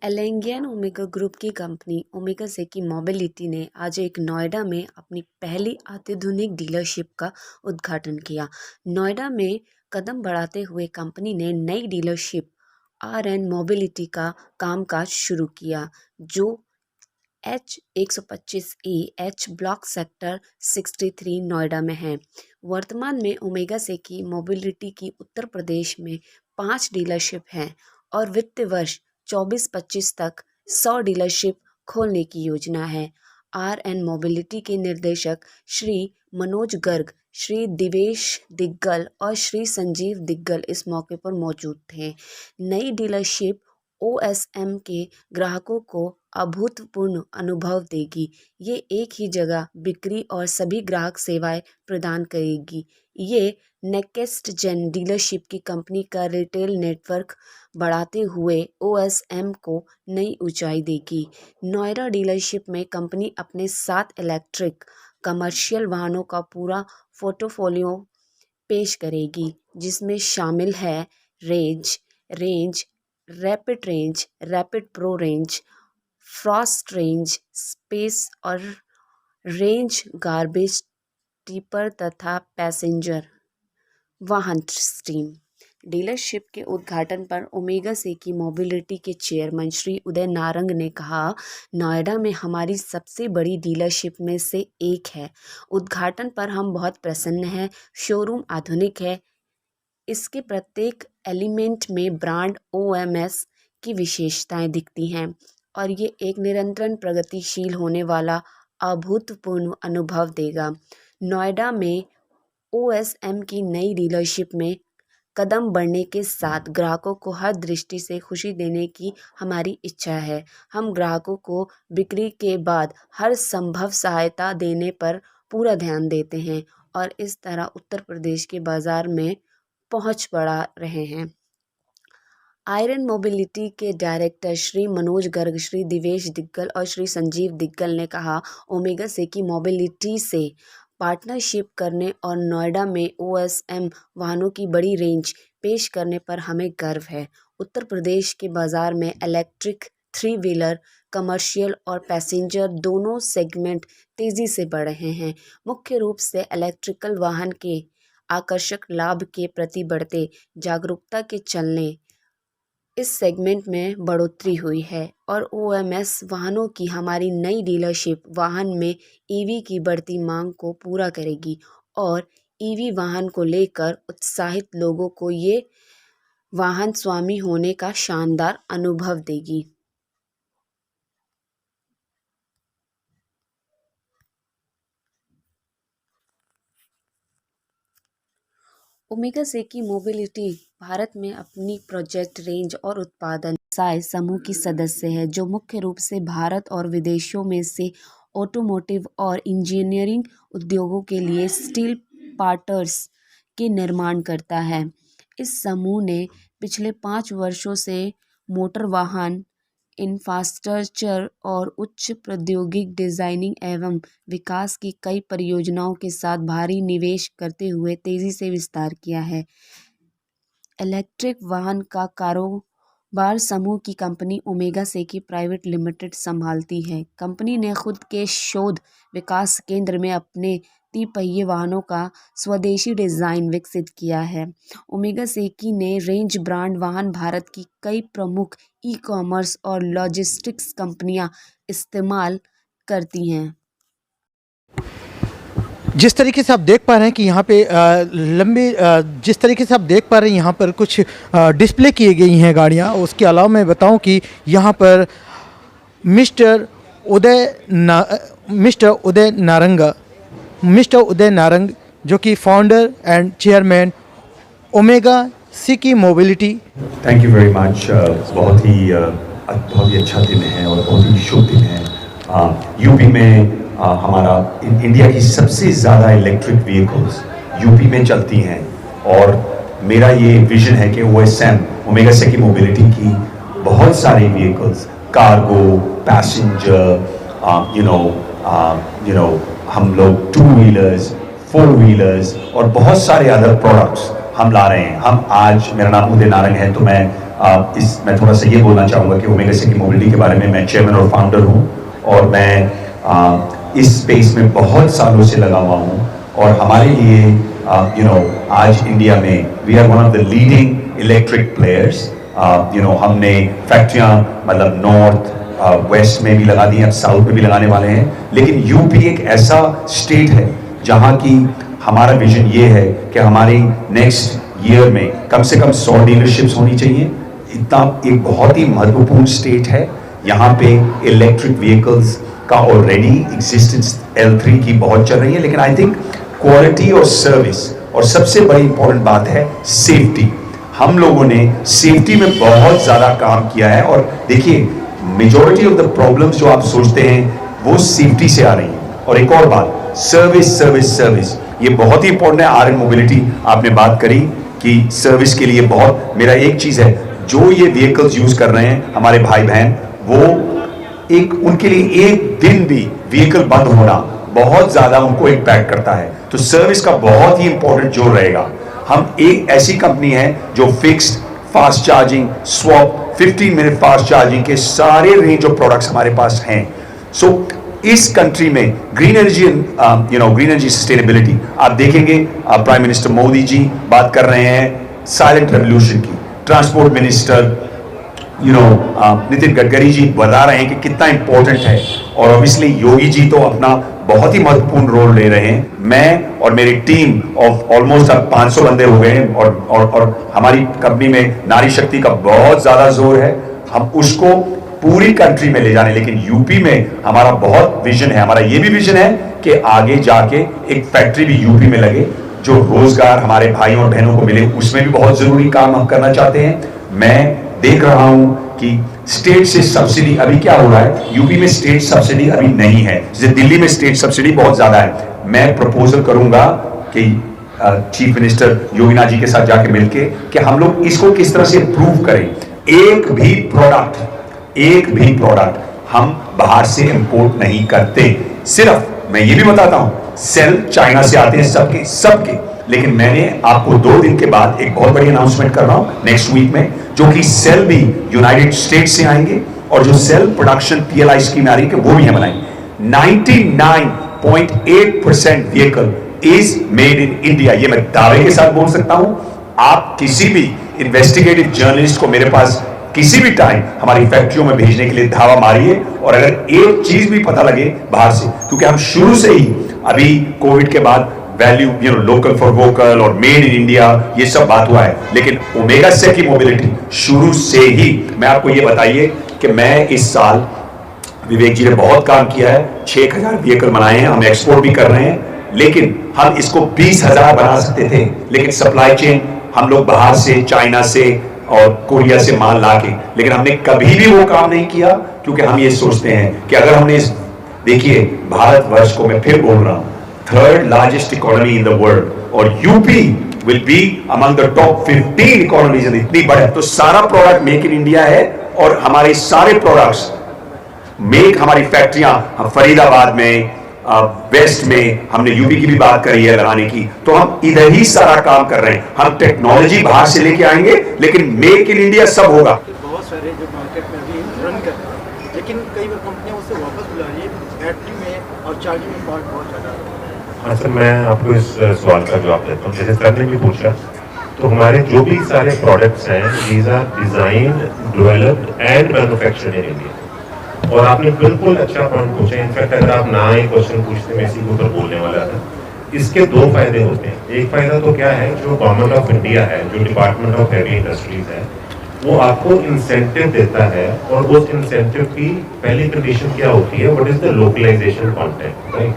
एलेंगियन omega group की company omega Seiki mobility ने आज एक नोएडा में अपनी पहली अत्याधुनिक डीलरशिप का उद्घाटन किया। नोएडा में कदम बढ़ाते हुए कंपनी ने नई डीलरशिप आर एन मोबिलिटी का कामकाज शुरू किया, जो H125E ब्लॉक सेक्टर 63 नोएडा में है। वर्तमान में ओमेगा सेकी मोबिलिटी की उत्तर प्रदेश में 5 डीलरशिप हैं और वित्तीय वर्ष 24-25 तक 100 डीलरशिप खोलने की योजना है। आर एन मोबिलिटी के निर्देशक श्री मनोज गर्ग, श्री दिवेश दिग्गल और श्री संजीव दिग्गल इस मौके पर मौजूद थे। नई डीलरशिप OSM के ग्राहकों को अभूतपूर्व अनुभव देगी। ये एक ही जगह बिक्री और सभी ग्राहक सेवाएं प्रदान करेगी। ये नेक्स्ट जेन डीलरशिप की कंपनी का रिटेल नेटवर्क बढ़ाते हुए OSM को नई ऊंचाई देगी। नोएडा डीलरशिप में कंपनी अपने 7 इलेक्ट्रिक कमर्शियल वाहनों का पूरा पोर्टफोलियो पेश करेगी, जिसमें शामिल है range, rapid pro range, Frost range, space और रेंज गार्बेज टिपर तथा पैसेंजर वाहन स्ट्रीम। डीलरशिप के उद्घाटन पर ओमेगा सेकी मोबिलिटी के चेयरमैन श्री उदय नारंग ने कहा, नोएडा में हमारी सबसे बड़ी डीलरशिप में से एक है। उद्घाटन पर हम बहुत प्रसन्न हैं। शोरूम आधुनिक है। इसके प्रत्येक एलिमेंट में ब्रांड OMS की विशेषताएं दिखती हैं और ये एक निरंतर प्रगतिशील होने वाला अभूतपूर्व अनुभव देगा। नोएडा में OSM की नई डीलरशिप में कदम बढ़ने के साथ ग्राहकों को हर दृष्टि से खुशी देने की हमारी इच्छा है। हम ग्राहकों को बिक्री के बाद हर संभव सहायता देने पर पूरा ध्यान देते हैं और इस तरह उत्तर प्रदेश के बाज़ार में पहुंच बढ़ा रहे हैं। आयरन मोबिलिटी के डायरेक्टर श्री मनोज गर्ग, श्री दिवेश दिग्गल और श्री संजीव दिग्गल ने कहा, ओमेगा सेकी मोबिलिटी से पार्टनरशिप करने और नोएडा में OSM वाहनों की बड़ी रेंज पेश करने पर हमें गर्व है। उत्तर प्रदेश के बाज़ार में इलेक्ट्रिक 3 व्हीलर, कमर्शियल और पैसेंजर दोनों सेगमेंट तेज़ी से बढ़ रहे हैं। मुख्य रूप से इलेक्ट्रिकल वाहन के आकर्षक लाभ के प्रति बढ़ते जागरूकता के चलने इस सेगमेंट में बढ़ोतरी हुई है और OMS वाहनों की हमारी नई डीलरशिप वाहन में EV की बढ़ती मांग को पूरा करेगी और EV वाहन को लेकर उत्साहित लोगों को ये वाहन स्वामी होने का शानदार अनुभव देगी। ओमेगा सेकी मोबिलिटी भारत में अपनी प्रोजेक्ट रेंज और उत्पादन व्यवसाय समूह की सदस्य है, जो मुख्य रूप से भारत और विदेशों में से ऑटोमोटिव और इंजीनियरिंग उद्योगों के लिए स्टील पार्ट्स के निर्माण करता है। इस समूह ने पिछले 5 वर्षों से मोटर वाहन, इंफ्रास्ट्रक्चर और उच्च प्रौद्योगिक डिज़ाइनिंग एवं विकास की कई परियोजनाओं के साथ भारी निवेश करते हुए तेज़ी से विस्तार किया है। इलेक्ट्रिक वाहन का कारोबार समूह की कंपनी ओमेगा सेकी प्राइवेट लिमिटेड संभालती है। कंपनी ने खुद के शोध विकास केंद्र में अपने तिपहिए वाहनों का स्वदेशी डिज़ाइन विकसित किया है। ओमेगा सेकी ने रेंज ब्रांड वाहन भारत की कई प्रमुख ई-कॉमर्स और लॉजिस्टिक्स कंपनियां इस्तेमाल करती हैं। जिस तरीके से आप देख पा रहे हैं कि यहाँ पे जिस तरीके से आप देख पा रहे हैं यहाँ पर कुछ डिस्प्ले किए गई हैं गाड़ियाँ। उसके अलावा मैं बताऊँ कि यहाँ पर मिस्टर उदय नारंग जो कि founder and chairman Omega Seiki Mobility. Thank you very much. बहुत ही अच्छा दिन है और बहुत ही शुभ दिन है। यूपी में हमारा इंडिया की सबसे ज़्यादा इलेक्ट्रिक व्हीकल्स यूपी में चलती हैं और मेरा ये विजन है कि OSM ओमेगा सेकी मोबिलिटी की बहुत सारी व्हीकल्स, कार्गो, पैसेंजर, हम लोग 2 व्हीलर्स, 4 व्हीलर्स और बहुत सारे अदर प्रोडक्ट्स हम ला रहे हैं। मेरा नाम उदय नारंग है, तो मैं मैं थोड़ा सा ये बोलना चाहूँगा कि ओमेगा से की मोबिलिटी के बारे में मैं चेयरमैन और फाउंडर हूँ और मैं इस स्पेस में बहुत सालों से लगा हुआ हूँ और हमारे लिए आज इंडिया में we are one of the leading electric players. हमने फैक्ट्रियाँ मतलब नॉर्थ वेस्ट में भी लगा दी, अब साउथ में भी लगाने वाले हैं, लेकिन यूपी एक ऐसा स्टेट है जहाँ की हमारा विजन ये है कि हमारी नेक्स्ट ईयर में कम से कम 100 डीलरशिप्स होनी चाहिए। इतना एक बहुत ही महत्वपूर्ण स्टेट है। यहाँ पे इलेक्ट्रिक व्हीकल्स का ऑलरेडी एग्जिस्टेंस L3 की बहुत चल रही है, लेकिन आई थिंक क्वालिटी और सर्विस और सबसे बड़ी इंपॉर्टेंट बात है सेफ्टी। हम लोगों ने सेफ्टी में बहुत ज़्यादा काम किया है और देखिए मेजॉरिटी ऑफ द प्रॉब्लम्स जो आप सोचते हैं वो सेफ्टी से आ रही हैं। और एक और बात, सर्विस सर्विस सर्विस, ये बहुत ही इंपॉर्टेंट है। आर एन मोबिलिटी आपने बात करी कि सर्विस के लिए बहुत, मेरा एक चीज़ है, जो ये व्हीकल्स यूज़ कर रहे हैं हमारे भाई बहन, वो एक उनके लिए एक दिन भी व्हीकल बंद होना बहुत ज़्यादा उनको इम्पैक्ट करता है। तो सर्विस का बहुत ही इंपॉर्टेंट जोर रहेगा। हम एक ऐसी कंपनी है जो fixed fast charging, swap, 15 minute fast charging के सारे रेंज ऑफ प्रोडक्ट्स हमारे पास हैं। सो इस कंट्री में green energy green energy sustainability आप देखेंगे, प्राइम मिनिस्टर मोदी जी बात कर रहे हैं साइलेंट रेवोल्यूशन की, ट्रांसपोर्ट मिनिस्टर नितिन गडकरी जी बता रहे हैं कि कितना इंपॉर्टेंट है, और ऑब्वियसली योगी जी तो अपना बहुत ही महत्वपूर्ण रोल ले रहे हैं। मैं और मेरी टीम ऑफ ऑलमोस्ट अब 500 बंदे हो गए हैं और हमारी कंपनी में नारी शक्ति का बहुत ज्यादा जोर है। हम उसको पूरी कंट्री में ले जाने, लेकिन यूपी में हमारा बहुत विजन है। हमारा ये भी विजन है कि आगे जाके एक फैक्ट्री भी यूपी में लगे, जो रोजगार हमारे भाइयों और बहनों को मिले, उसमें भी बहुत जरूरी काम हम करना चाहते हैं। मैं देख रहा हूं कि स्टेट से सब्सिडी अभी क्या हो रहा है, यूपी में स्टेट सब्सिडी अभी नहीं है, जैसे दिल्ली में स्टेट सब्सिडी बहुत ज्यादा है। मैं प्रपोजल करूंगा कि चीफ मिनिस्टर योगीनाथ जी के साथ जाके मिलके कि हम लोग इसको किस तरह से इंप्रूव करें। एक भी प्रोडक्ट हम बाहर से इंपोर्ट नहीं करते। सिर्फ मैं ये भी बताता हूं, सेल चाइना से आते हैं सबके, लेकिन मैंने आपको 2 दिन के बाद एक बहुत बड़ी अनाउंसमेंट कर रहा हूं नेक्स्ट वीक में, जो कि सेल भी यूनाइटेड स्टेट्स से आएंगे और जो सेल प्रोडक्शन PLI स्कीम आ रही है वो भी हम बनाएंगे। 99.8% vehicle is made in India, ये मैं दावे के साथ बोल सकता हूं। आप किसी भी इन्वेस्टिगेटिव जर्नलिस्ट को मेरे पास किसी भी टाइम हमारी फैक्ट्रियों में भेजने के लिए धावा मारिए, और अगर एक चीज भी पता लगे बाहर से, क्योंकि हम शुरू से ही अभी कोविड के बाद वैल्यू लोकल फॉर वोकल और मेड इन इंडिया ये सब बात हुआ है, लेकिन ओमेगा से की मोबिलिटी शुरू से ही, मैं आपको ये बताइए कि मैं इस साल, विवेक जी ने बहुत काम किया है, 6000 व्हीकल बनाए हैं, हम एक्सपोर्ट भी कर रहे हैं, लेकिन हम इसको 20,000 बना सकते थे, लेकिन सप्लाई चेन हम लोग बाहर से, चाइना से और कोरिया से माल लाके, लेकिन हमने कभी भी वो काम नहीं किया, क्योंकि हम ये सोचते हैं कि अगर हमने देखिए भारतवर्ष को, मैं फिर बोल रहा हूं, 3rd largest economy in the world, और UP will be among the top 15 economies. इतनी बड़ी, तो सारा प्रोडक्ट मेक इन इंडिया है, और हमारे सारे प्रोडक्ट्स मेक, हमारी फैक्ट्रियां फरीदाबाद में, वेस्ट में, हमने यूपी की भी बात करी है लगाने की, तो हम इधर ही सारा काम कर रहे हैं। हम टेक्नोलॉजी बाहर से लेके आएंगे, लेकिन मेक इन इंडिया सब होगा। बहुत सारे जो मार्केट में अभी रन कर रहे हैं, लेकिन कई बार कंपनियां उससे वापस बुला रही है, बैटरी में और चार्जिंग में फॉल्ट बहुत ज़्यादा। हाँ सर, मैं आपको इस सवाल का जवाब देता हूँ। जैसे सर ने भी पूछा, तो हमारे जो भी सारे प्रोडक्ट्स हैं, these are design, developed and manufactured in India. और आपने बिल्कुल अच्छा पॉइंट पूछा। इनफैक्ट अगर आप ना ही क्वेश्चन पूछते, मैं इसी के ऊपर बोलने वाला था। इसके 2 फायदे होते हैं। एक फायदा तो क्या है, जो गवर्नमेंट ऑफ इंडिया है, जो डिपार्टमेंट ऑफ हैवी इंडस्ट्रीज है, वो आपको इंसेंटिव देता है, और उस इंसेंटिव की पहली कंडीशन क्या होती है, what is the localisation content, right.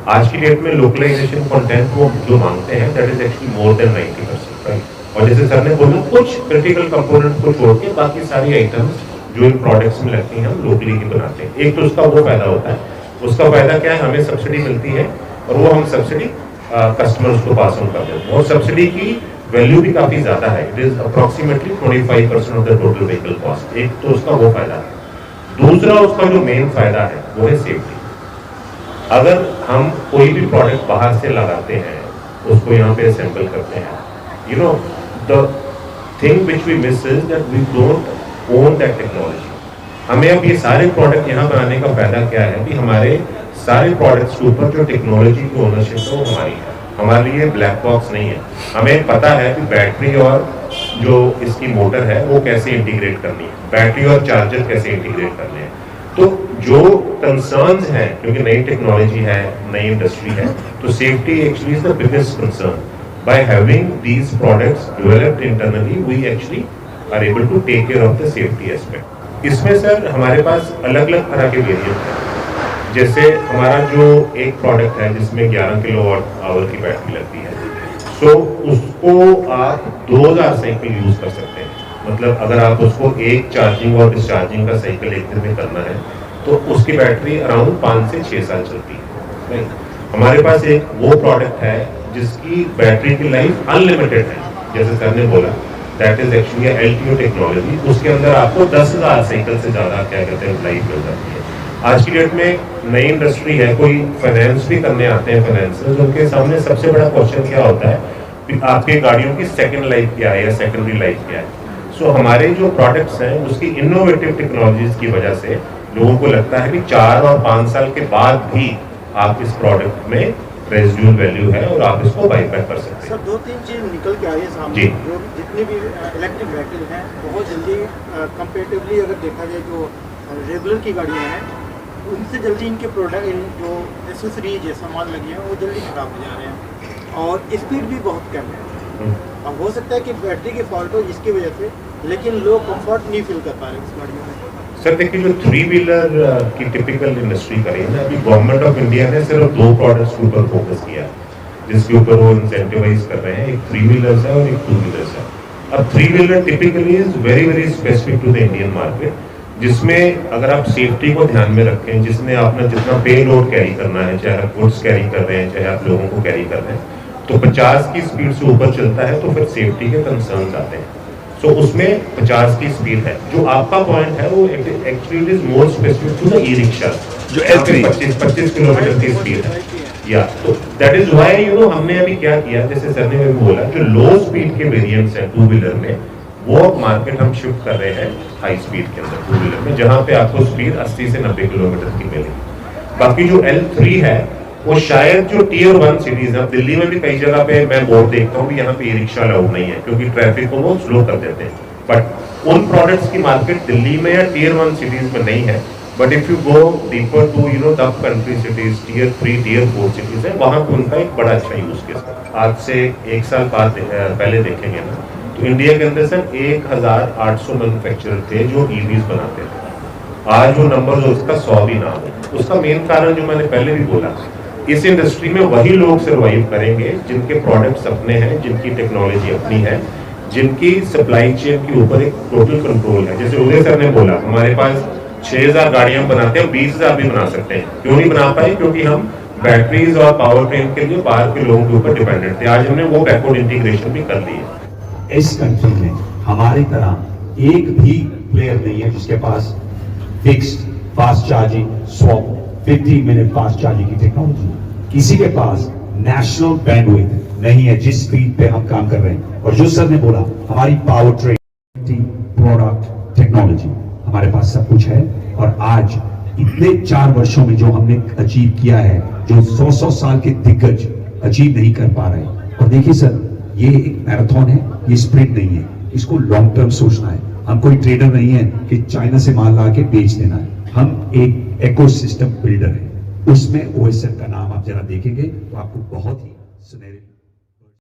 आज की डेट में लोकलाइजेशन कंटेंट वो जो मांगते हैं, that is actually more than 90%, right. और जैसे सर ने बोला, कुछ क्रिटिकल कंपोनेंट को छोड़ के बाकी सारी आइटम्स जो इन प्रोडक्ट्स में लगती हैं, हम लोकली ही बनाते हैं। एक तो उसका वो फायदा होता है। उसका फायदा क्या है, हमें सब्सिडी मिलती है, और वो हम सब्सिडी कस्टमर्स को पास ऑन करते हैं। और सब्सिडी की वैल्यू भी काफी ज्यादा है, it is approximately 25% of the total vehicle cost. एक तो उसका वो फायदा है। दूसरा उसका जो मेन फायदा है वो है सेफ्टी। अगर हम कोई भी प्रोडक्ट बाहर से लगाते हैं, उसको यहाँ पे असेंबल करते हैं, the thing which we miss is that we don't own that technology. हमें अब ये सारे प्रोडक्ट यहाँ बनाने का फायदा क्या है कि हमारे सारे प्रोडक्ट्स के ऊपर जो टेक्नोलॉजी की ओनरशिप है वो हमारी है। हमारे लिए ब्लैक बॉक्स नहीं है। हमें पता है कि बैटरी और जो इसकी मोटर है वो कैसे इंटीग्रेट करनी है, बैटरी और चार्जर कैसे इंटीग्रेट करने हैं। तो जो कंसर्न्स हैं, क्योंकि नई टेक्नोलॉजी है, नई इंडस्ट्री है, तो safety actually is the biggest concern. By having these products developed internally we actually are able to take care of the safety aspect. इसमें सर हमारे पास अलग अलग तरह के वेरिएंट हैं। जैसे हमारा जो एक प्रोडक्ट है जिसमें 11 किलोवाट आवर की बैटरी लगती है, सो उसको आप 2000 साइकिल यूज कर सकते हैं। मतलब अगर आप उसको एक चार्जिंग और डिस्चार्जिंग का साइकिल एक दिन में करना है तो उसकी बैटरी अराउंड 5 से 6 साल चलती है। हमारे पास एक वो प्रोडक्ट है जिसकी बैटरी की लाइफ अनलिमिटेड है, जैसे सर ने बोला, that is actually LTO technology. उसके अंदर आपको 10,000 साइकिल से ज्यादा क्या कहते हैं लाइफ मिल जाती है। आज की डेट में नई इंडस्ट्री है, कोई फाइनेंस भी करने आते हैं फाइनेंसर्स, उनके सामने सबसे बड़ा क्वेश्चन क्या होता है कि आपके गाड़ियों की सेकंड लाइफ क्या है या सेकेंडरी लाइफ क्या है। सो हमारे जो प्रोडक्ट्स हैं उसकी इनोवेटिव टेक्नोलॉजीज की वजह से लोगों को लगता है कि 4 और 5 साल के बाद भी आप इस प्रोडक्ट में रेजिडुअल वैल्यू है और आप इसको बाईबैक कर सकते हैं। सर 2-3 चीज निकल के आई है सामने। जी। जो जितनी भी इलेक्ट्रिक व्हीकल हैं बहुत जल्दी कंपेरेटिवली अगर देखा जाए जो रेगुलर की गाड़ियाँ हैं उनसे जल्दी इनके प्रोडक्ट जो एसेसरीज है सामान लगी है वो जल्दी खराब हो जा रहे हैं और स्पीड भी बहुत कम है। अब हो सकता है कि बैटरी की फॉल्ट हो जिसकी वजह से, लेकिन लोग कंफर्ट नहीं फील कर पा रहे इस गाड़ियों में। सर देखिए, जो 3 व्हीलर की टिपिकल इंडस्ट्री करी है ना, अभी गवर्नमेंट ऑफ इंडिया ने सिर्फ 2 प्रोडक्ट्स के ऊपर फोकस किया जिसके ऊपर वो इंसेंटिवाइज कर रहे हैं, एक 3 व्हीलर्स है और एक 2 व्हीलर्स है। अब 3 wheeler typically is very very specific to the Indian market, जिसमें अगर आप सेफ्टी को ध्यान में रखें, जिसमें आपने जितना पे लोड कैरी करना है, चाहे आप गुड्स कैरी कर रहे हैं चाहे आप लोगों को कैरी कर रहे हैं, तो 50 की स्पीड से ऊपर चलता है तो फिर सेफ्टी के कंसर्न्स आते हैं। सो उसमें 50 की स्पीड है। जो आपका पॉइंट है वो actually it is more specific to the e rickshaw जो 25 किलोमीटर की स्पीड है या, तो दैट इज व्हाई हमने अभी क्या किया, जैसे सर ने भी बोला, जो लो स्पीड के वेरिएंट्स हैं 2 व्हीलर में वो मार्केट हम शिफ्ट कर रहे हैं हाई स्पीड के अंदर 2 व्हीलर में, जहां पे आपको स्पीड 80 से 90 किलोमीटर की मिलेगी। बाकी जो L3 है वो शायद जो Tier 1 सिटीज है, दिल्ली में भी कई जगह पे मैं बोर्ड देखता हूँ यहाँ पे ई-रिक्शा अलाउड नहीं है क्योंकि ट्रैफिक को वो स्लो कर देते हैं, बट उन प्रोडक्ट्स की मार्केट दिल्ली में या Tier 1 सिटीज में नहीं है। But if you go deeper to the country cities, Tier 3 Tier 4 cities है, वहां पे उनका एक बड़ा अच्छा यूज केस है। आज से 1 साल बाद पहले देखेंगे ना तो इंडिया के अंदर सर 1800 मैन्युफैक्चरर थे जो ईवीज बनाते थे। आज वो नंबर जो उसका 100 भी ना हो। उसका मेन कारण जो मैंने पहले भी बोला, इस इंडस्ट्री में वही लोग सर्वाइव करेंगे जिनके प्रोडक्ट्स अपने हैं, जिनकी टेक्नोलॉजी अपनी है, जिनकी सप्लाई चेन के ऊपर एक टोटल कंट्रोल है। जैसे उदय सर ने बोला, हमारे पास 6000 गाड़ियां बनाते हैं, 20,000 भी बना सकते हैं। क्यों नहीं बना पाए? क्योंकि हम बैटरीज और पावर ट्रेन के लिए बाहर के लोगों के ऊपर डिपेंडेंट थे। आज हमने वो बैकवर्ड इंटीग्रेशन भी कर ली है। इस कंट्री में हमारी तरह एक भी प्लेयर नहीं है जिसके पास fixed fast charging swap 15 minute fast charging की टेक्नोलॉजी है। किसी के पास नेशनल बैंडविड्थ नहीं है जिस स्पीड पे हम काम कर रहे हैं। और जो सर ने बोला, हमारी पावर ट्रेन प्रोडक्ट टेक्नोलॉजी हमारे पास सब कुछ है। और आज इतने 4 वर्षों में जो हमने अचीव किया है, जो 100 साल के दिग्गज अचीव नहीं कर पा रहे। और देखिए सर, ये एक मैराथन है, ये स्प्रिंट नहीं है, इसको लॉन्ग टर्म सोचना है। हम कोई ट्रेडर नहीं है कि चाइना से माल ला के बेच देना है। हम एक इकोसिस्टम बिल्डर है। उसमें OSM का नाम आप जरा देखेंगे तो आपको बहुत ही सुनहरे